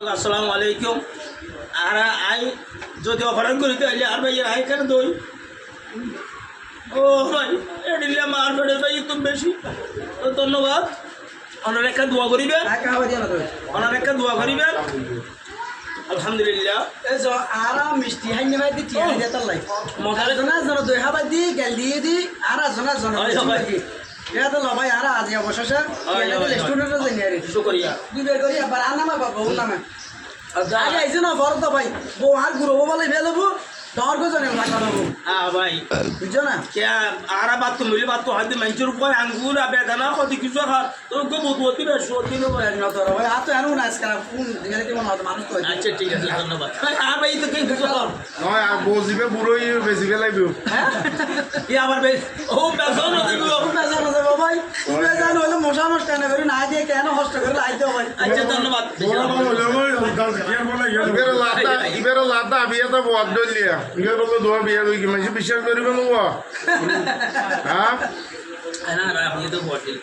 আসসালামু আলাইকুম। আর আই যদি অপরাধ করি তাহলে আর ভাই আই কেন দই ও ভাই এডিলে মার বেড়ে ভাই একদম বেশি। তো ধন্যবাদ। ওনার একটা দোয়া করিবেন, ওনার একটা দোয়া করিবেন। আলহামদুলিল্লাহ মিষ্টি হাই নেবাই দি টিয়া দিয়ে তার লাই মজার জনা জন দুই হাবাই দি গেল দিয়ে দি আর জনা জন এটা তো লবাই আর আজ অবশেষে রেস্টুরেন্টে যাই আরে শুকরিয়া দুইবার করি আবার আনামা বাবা ও নামে আগে আইছে না বড় তো ভাই বউ আর গুরবো বলে ফেলবো দর গজনে লাগা দেবো ভাই বুঝছো না কে আর বাত তো মিলে বাত তো হয়তো মানুষের উপর আঙ্গুর বেদানা কত কিছু খার তো বহুত বেশ দিন না তো ভাই আর তো আনো না আজকাল কোন দিকে কেমন হয় মানুষ তো আচ্ছা ঠিক আছে ধন্যবাদ। আর ভাই তো কি কিছু নয় আর বসিবে বুড়োই বেশি লাগবে ই আবার বেশ ও বেসন না দিব বেজান আছে ভাই বেজান হলো মশা নষ্ট না করি না দিয়ে কেন কষ্ট করে লাইতে ভাই আচ্ছা ধন্যবাদ। ইবের লাদা বিয়ে তো বদ দলিয়া ইবের বলে দোয়া বিয়ে কই কি মাসি বিশ্বাস করিবে না হ্যাঁ না না আপনি তো বটেন।